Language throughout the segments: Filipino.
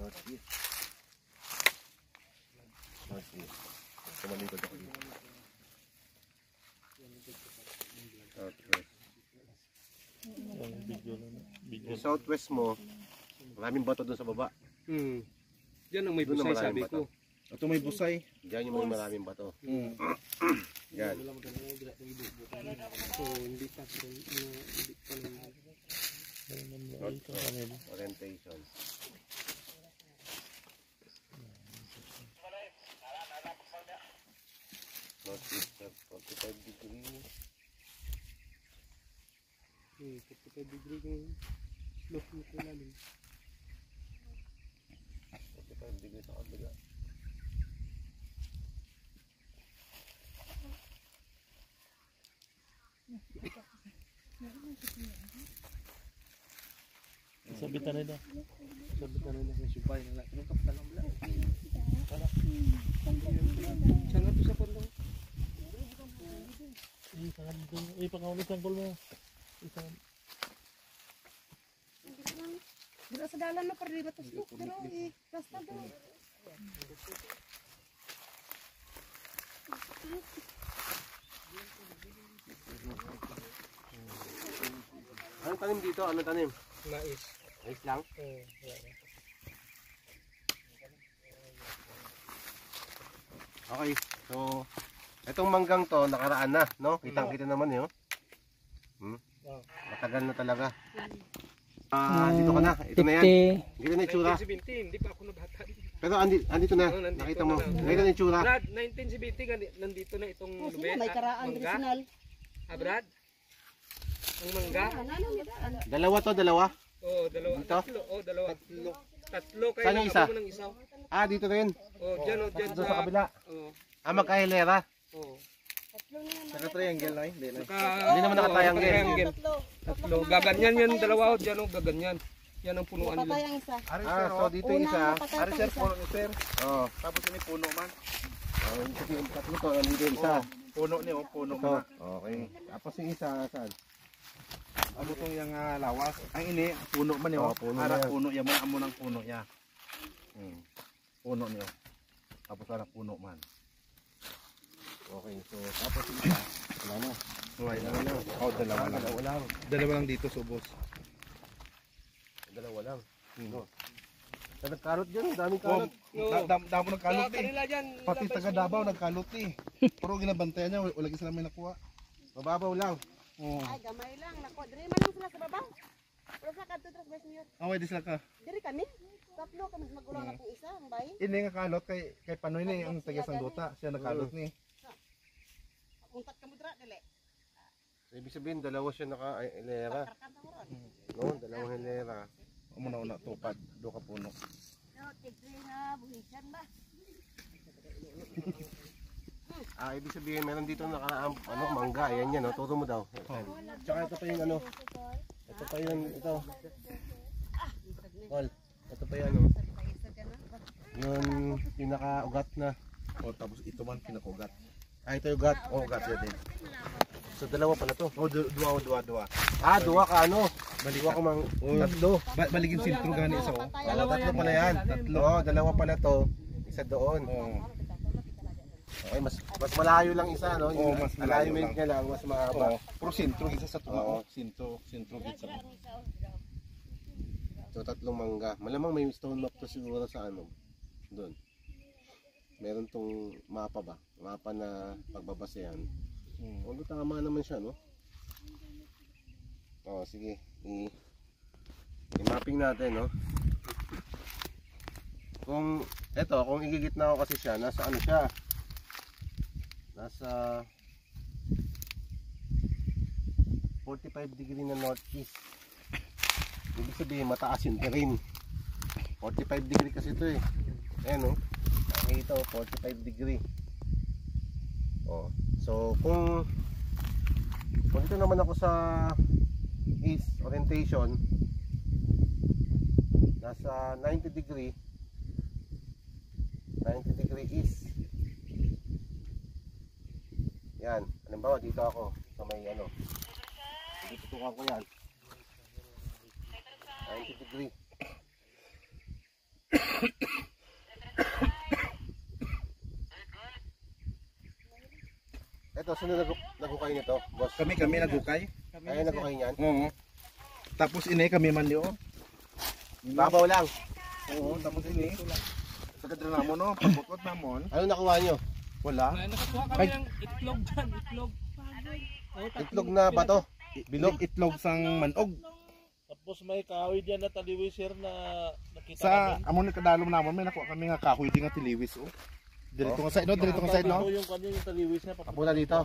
Northeast. Northeast. Kumalikod ako dito. Southwest. Yung southwest mo, maraming bato doon sa baba. Diyan ang may busay, sabi ko. Ito may busay. Diyan yung may maraming bato. Yan. Orientation. Northeast 45 degrees. 45 degree kung slope mo sa lalim. 45 degrees sa kabila. Sabitan nila. Sabitan nila yung subay na lang. Anong kapitan ang lang? Saan nga ito sa pondo? Pangawin isang kol mo. Dito sa dalan na para di matuslok. Pero basta doon. Anong tanim dito? Anong tanim? Mais. Mais lang? Okay, so itong manggang to nakaraan na, no? Kitang-kita naman 'yo. Matagal na talaga. Dito ka na. Ito na 'yan. Dito na 'yung tsura. 1970, hindi pa ako nabata. Pero andito na. Nakita mo. Nakita na 'yung tsura. Brad, 1970 nandito na itong lubet. May karaan original. Brad? Ang mangga? Dalawa to, dalawa. Oo, dalawa. Dito? Tatlo. Oo, dalawa. Tatlo kayo. Saan yung isa? Mo ng isa. Dito rin. Oo, dyan o, dyan Doon sa kabila. Oo. Magkahilera. Oo. Naka-triangle na hindi na. Hindi naman naka-triangle. Tatlo. Gaganyan yan, dalawa o, dyan o, gaganyan. Yan ang punuan nila. Patay ang isa. So dito yung isa. Ari sir, puno ni sir. Oo. Tapos ini puno man. Yung tatlo to, nandito yung isa. Puno niyo, puno Ito. na. Okay. Tapos yung isa, saan? Ano tong yung lawas? Ang ini, puno man niyo. Puno Ara yan. puno ya man amo nang puno ya. Puno niyo. Tapos ara puno man. Okay, so tapos yung isa. Wala na. Right, dalawa lang. Oh, dalawa lang. Dalawa lang. Dalawa lang dito subos. Dalawa lang. Nagkalot dyan, daming kalot. Damo nagkalot eh. Kanila dyan. Pati taga Davao nagkalot eh. Pero ginabantayan niya, wala sila may nakuha. Mababaw lang. Oh. Ay, gamay lang. Nako, diri man lang sila sa baba. Pero sa kadto tres bes niyo. Away di sila ka. Diri kami. Tatlo kami magulang na kung isa, ang bayi. Ini nga kalot kay Panoy ni ang taga Sanggota, siya nagkalot ni. Untat kamo dira dili. Ibig sabihin, dalawa siya naka-hilera. No, dalawang hilera. Una tupad, do ka puno. No, tigre na buhisan ba? Ibig sabihin, meron dito nakaraang mangga. Ayan yan, no? Turo mo daw. Tsaka ito pa yung ano. Ito pa yung, ito. Col, ito pa yung ano. Yung naka-ugat na. Oh, tapos ito man pinakugat. Ito yung ugat. Oh, ugat yun din. So, dalawa pala to. Oh, dua. Dua ka ano. Dua ka mang tatlo. Baligin sintro gani isa oh. Tatlo pala yan. Tatlo. Dalawa pala to. Isa doon. Okay, mas malayo lang isa, no? Oo, mas malayo alignment niya lang, mas mahaba. Pero sintro isa sa tuwa. Oo. Sintro git sa. So, tatlong mangga. Malamang may stone map to siguro sa ano. Doon. Meron tong mapa ba? Mapa na pagbabasehan. Tama naman siya, no? Sige. I-mapping natin, no? Kung igigitna ko kasi siya, nasa ano siya? Nasa 45 degree na northeast. Ibig sabihin, mataas yung terrain. 45 degree kasi ito eh. Ayan, no? Ito, 45 degree. So, kung dito naman ako sa east orientation, nasa 90 degree east. Yan, halimbawa dito ako sa may ano, dito tutukan ko yan 90 degree. Ito, sino nagukay nito, boss? Kami nagukay. Kaya nagukay niyan? Oo. Tapos ini kami man yo. Babaw lang. Oo, tapos ini. Sa kadra namon no, pagkukot namon. Ano nakuha nyo? Wala. Nakakuha kami ng itlog dyan, itlog. Itlog na bato? Bilog itlog sang manog. Tapos may kahoy diyan na taliwisir na nakita Sa namin. amon ni kadalom namon may nakuha kami nga kahoy di nga tiliwis oh. Dirito nga side no, dirito nga side no. Ito yung kanya yung taliwis na Kapula dito.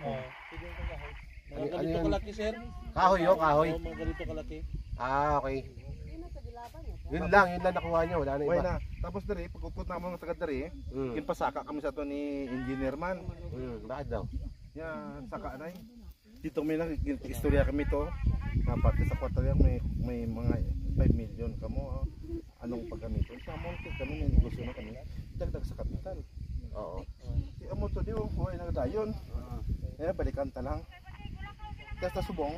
Oo. Sige yung kahoy. Mga Ano ganito yan? kalaki sir. Kahoy yun, kahoy. Oo, mga ganito kalaki. Ah, okay. Yun ang sa gilaban niya. Yun lang nakuha nyo. Wala na Way iba. na. Tapos diri pagkukot namon nga taga diri, kinpasaka kami sa to ni engineer man. Bakit daw? Ya, saka na dito may istorya kami to. Na parte sa kwarta yan may mga 5 million kamo. Anong paggamiton? Sa amon kami may negosyo na kami. Dagdag sa kapital. Oo. Si amo to di oh, buhay nagdayon. Eh balikan ta lang. Kaya sa subong,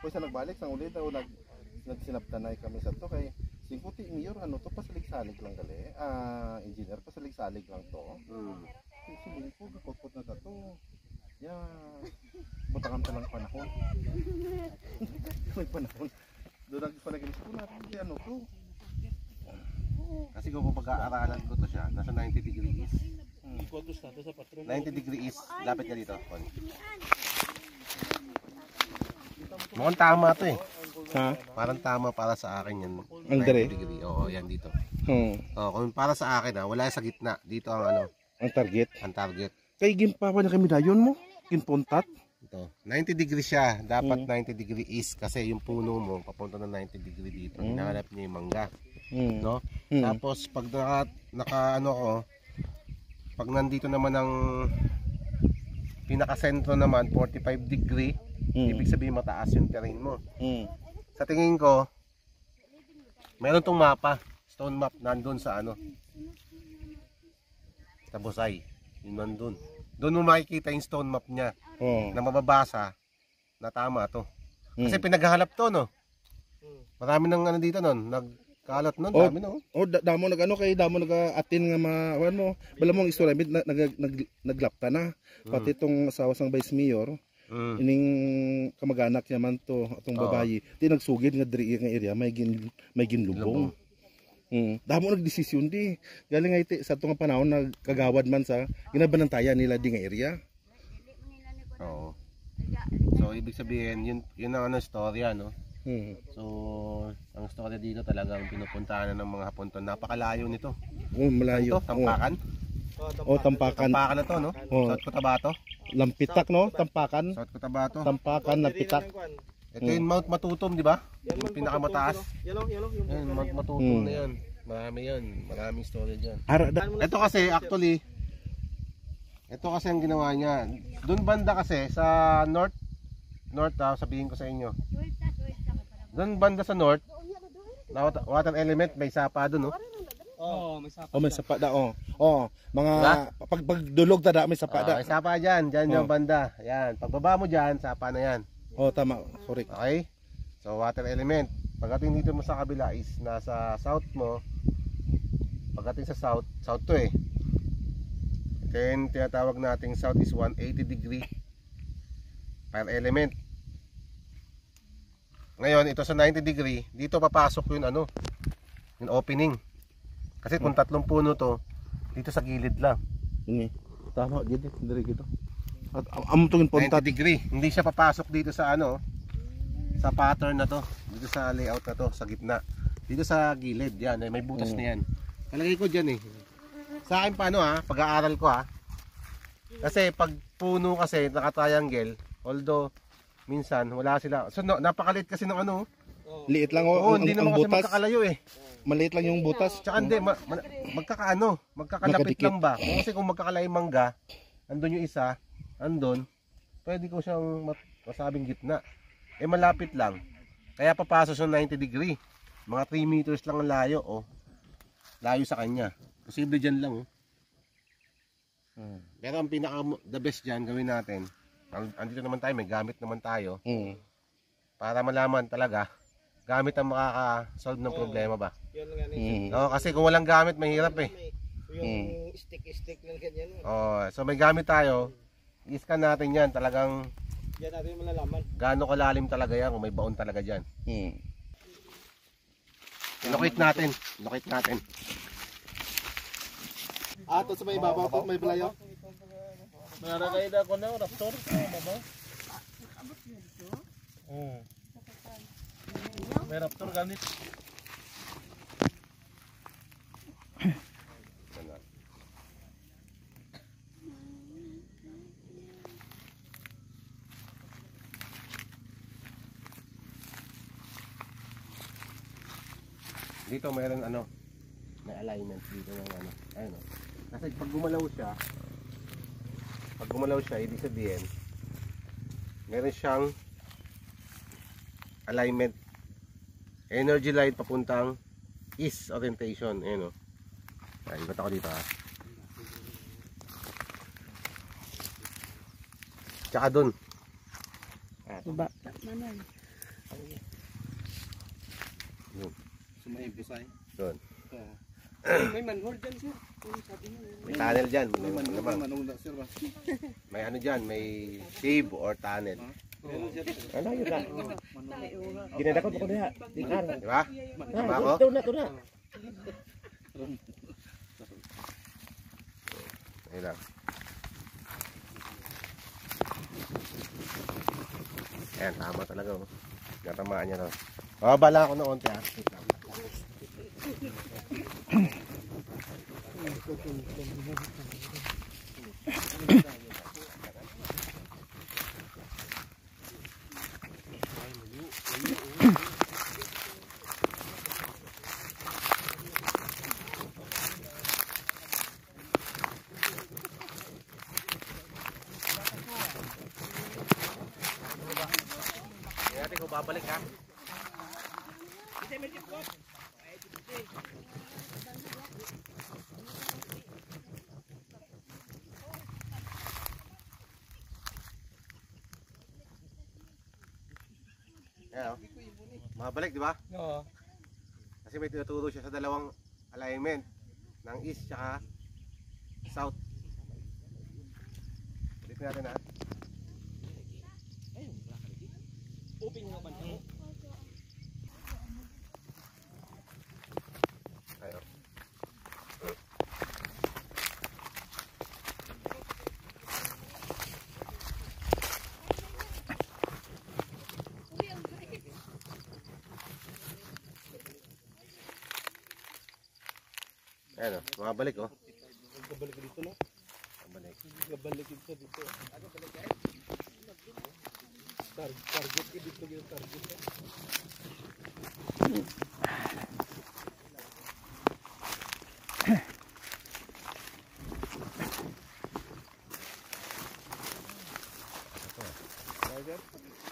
kung sa nagbalik sang ulit daw nagsinaptanay kami sa to kay 50 mayor ano to pasalig-salig lang gali. Engineer pasalig-salig lang to. Sige ko gakot na to. Ya, butangam ta lang panahon. May panahon. Doon ang panagin ko na ano to. Kasi kung pag-aaralan ko to siya, nasa 90 degrees. Ikutos natin sa patron. 90 degrees. Lapit ka dito. Kon. Mukhang tama to eh. Ha? Parang tama para sa akin yan. Ang 90 dire? degree. Oo, yan dito. Hmm. Kung para sa akin wala sa gitna. Dito ang ano, Ang target. ang target. Kay gimpawa na kami dayon mo. Ginpuntat. Ito. 90 degree siya. Dapat 90 degree east kasi yung puno mo papunta na 90 degree dito. Hinahanap niya yung mangga. No? Tapos pag naka ano ko, pag nandito naman ang pinaka-sentro naman 45 degree, ibig sabihin mataas yung terrain mo. Sa tingin ko, meron tong mapa, stone map nandun sa ano, sa Busay. Yung nandun. Doon mo makikita yung stone map niya na mababasa na tama to. Kasi pinaghahalap to, no? Marami ng ano dito nun, nagkalat nun, dami no? Damo nag-ano kay damo nag-atin nga mawan mo. Bala mo ang istorya bit naglapta na. Pati itong asawa sang Vice Mayor, ining kamag-anak niya man to, atong babayi. Di nagsugid nga diri nga area may ginlubong. Damo nagdesisyon di. Galing nga iti sa itong panahon nagkagawad man sa ginabanantayan nila di nga area. Oo. So ibig sabihin, yun ang ano storya, no? So ang storya dito talagang pinupuntahan na ng mga Hapon. Napakalayo nito. Malayo. Ito, Tampakan. Tampakan. Tampakan na to, no? South Cotabato. Lampitak no, Tampakan. South Cotabato. Tampakan, Lampitak. Ito yung Mount Matutom, di ba? Yung pinakamataas. Yellow, yung Yan, Mount Matutom na yan. Marami yan. Maraming storya dyan. Ara Ito kasi actually, ito kasi ang ginawa niya. Doon banda kasi sa north, sabihin ko sa inyo. Doon banda sa north, na water element, may sapa doon, no? Oo, may sapa. may sapa da mga pagdulog ta da may sapa da. May sapa dyan, yung banda. Yan, pagbaba mo dyan, sapa na yan. Tama, correct. Okay? So water element. Pagdating dito mo sa kabila is nasa south mo. Pagdating sa south to eh. Then tinatawag nating south is 180 degree per element. Ngayon ito sa 90 degree, dito papasok yung ano, yung opening. Kasi kung 3 puno to, dito sa gilid lang. Ini. Tama gid diri gito. At amo tong 90 punta degree. Hindi siya papasok dito sa ano, sa pattern na to, dito sa layout na to, sa gitna. Dito sa gilid, yan, may butas na yan. Palagay ko dyan eh. Sa akin paano pag-aaral ko Kasi pag puno kasi naka-triangle, although minsan wala sila. So napakalit kasi ng ano. liit lang Hindi naman kasi magkakalayo eh. Maliit lang yung butas. Tsaka hindi, magkakalapit Nakadikit. lang ba? Kasi kung magkakalay mangga, andun yung isa, andun, pwede ko siyang masabing gitna. Malapit lang. Kaya papasok sa 90 degree. Mga 3 meters lang ang layo, layo sa kanya. Posible dyan lang, Pero ang the best dyan gawin natin, andito naman tayo, may gamit naman tayo. Para malaman talaga, gamit ang makaka-solve ng problema ba. Yan nga Oo, kasi kung walang gamit, mahirap eh. yung stick ng ganyan. Oh, so may gamit tayo. I-scan natin yan. Talagang Yan natin malalaman. gaano kalalim talaga yan. Kung may baon talaga dyan. Locate natin. Locate natin. Ato sa may ibabaw po, may balayo. Naragay na ko na, raptor. Baba. May raptor ganit. Dito mayroon may alignment dito ng ayun o. Kasi pag gumalaw siya, ibig sabihin, meron siyang alignment, energy line papuntang east orientation, ayun o. Ay, ikot ako dito ha. Tsaka dun. Baba. Manuel. Yun. Sumay busay. Dun. May manhole dyan siya. May tunnel dyan. May, Manong na sir ba? may dyan, may cave or tunnel. Ano yun lang? Ginadakot ako niya. Di ba? Tama ako? Ito na. Ayun lang. Ayan, tama talaga. Natamaan niya na. Bala ako na konti ha. Wait lang. Tingnan ko babalik ha. Ayan o. Mabalik, di ba? Oo. Kasi may tinuturo siya sa dalawang alignment ng east tsaka south. Ulit natin ha. Open nga ba? Ayan. Ayan o, mabalik o. Kabalik dito no. Mabalik. Kabalik dito dito. Target dito yung target.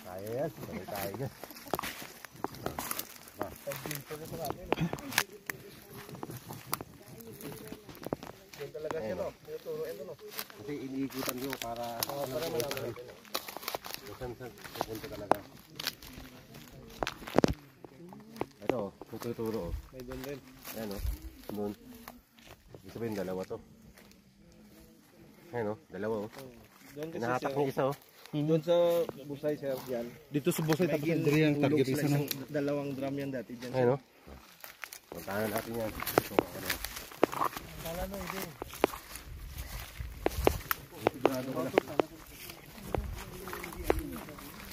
Kaya yan, sabay tayo yan. Yan talaga siya no. Tinuturuan ito no. Kasi iniikutan ko para malaman. Saan pupunta talaga. Ito, tuturo. May doon din. Ayan o, doon. Ibig sabihin, dalawa to. Ayan o, dalawa o. Doon kasi Hinahatak sir. niya isa o. Doon sa busay sir yan. Dito sa busay tapos diri ang target isa na. Dalawang drum yan dati dyan. Ayan o. Puntahan natin yan. Ito, ano. Kala na ito. Sigurado ko na.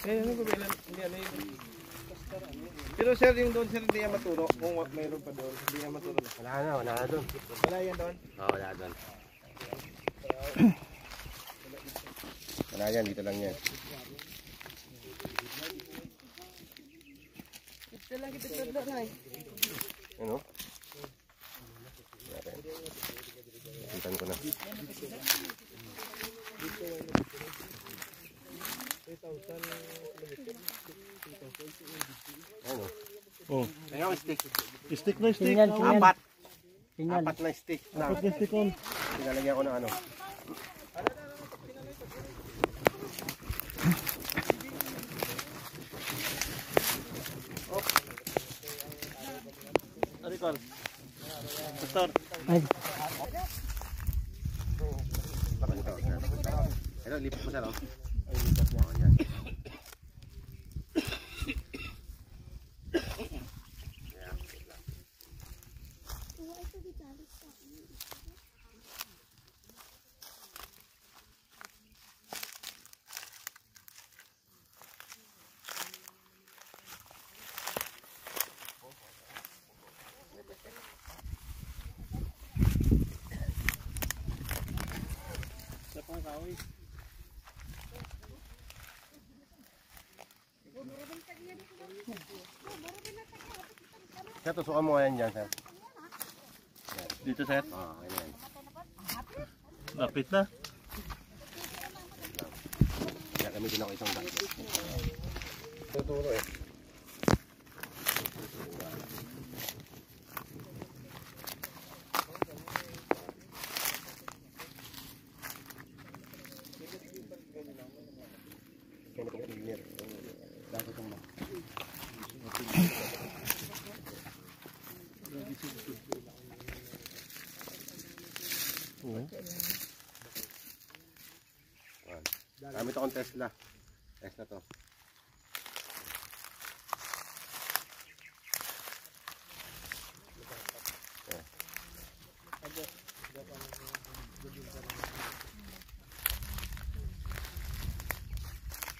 Ano ba bilan? Hindi ano yun. Pero sir yung doon sir hindi yan maturo. Kung mayroon pa doon hindi yan maturo. Wala na doon. Wala yan doon. Oo, wala doon. Wala yan, dito lang yan. Ito lang kita tudlo na eh. Ano? Natin. Nakitan ko na. Ano? Oh, Ayaw, stick. stick na stick. Apat. Apat na stick. Apat na stick on. Pinalagyan ko ng ano. Ari Pastor. Pastor. Ito, lipat mo sir, oh. Ay, lipat niya. Oh, yan. Sa pang kahoy. Sir, tusukan mo nga yan dyan, sir. Dito, sir. Ah, ganyan. Lapit na. Kaya kami din ako isang daan. Tuturo eh. Kaya matong engineer. Dapat itong ba? Gamit akong Tesla. Tesla to.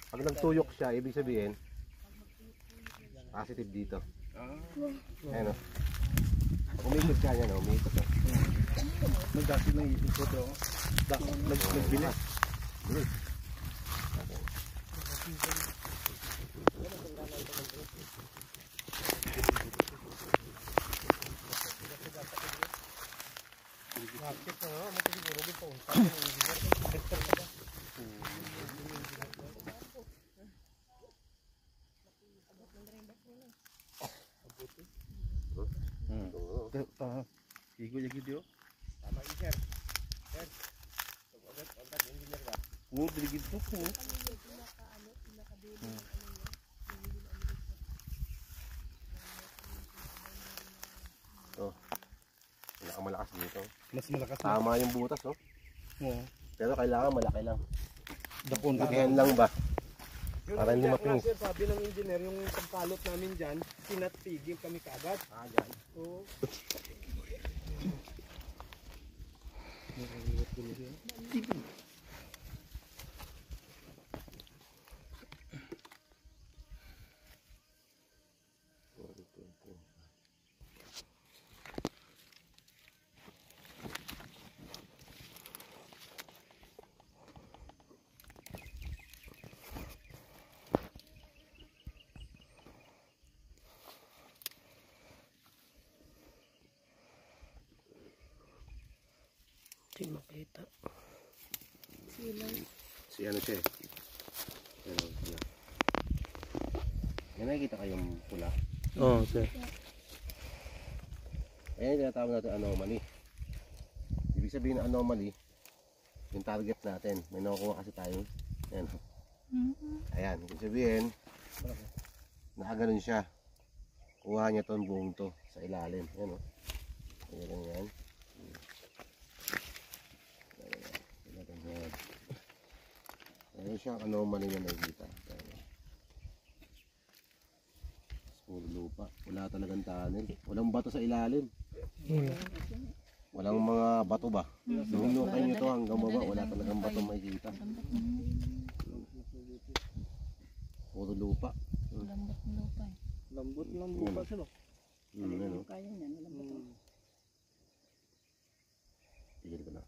Pag nagtuyok siya, ibig sabihin positive dito. Ayan o. Pag umikot ka niya, umikot o. Nagdasi ng ikot o. Nagbilis. Bilis. Igo lagi dia. Oh, beli gitu ko. Oh. Pinakamalakas dito. Mas malakas na. Tama yung butas, no? Oo. Pero kailangan malaki lang. Dakon. Lakihan lang ba? Yun, Para hindi kaya mapinis. nga, sir, sabi ng engineer, yung pagkalot namin dyan, pinatpigil kami kagad. Ah, dyan. Oo. Hindi makita. Si ano siya eh. Ano, ano. May nakikita kayong pula? Oo, sir. Ayan yung tinatawag natin anomaly. Ibig sabihin ng anomaly, yung target natin. May nakukuha kasi tayo. Ayan. Ayan. Ibig sabihin, nakaganon siya. Kuha niya itong buong to sa ilalim. Ayan o. Ayan yan. Ayan siya ang anomaly na nakikita. Puro lupa. Wala talagang tunnel. Walang bato sa ilalim. Walang mga bato ba? Lunukan nyo to hanggang baba. Wala talagang bato makikita. Puro lupa. Lambot ng lupa siya, no? Ano? Kaya niyan, walang bato. Tigil ko na.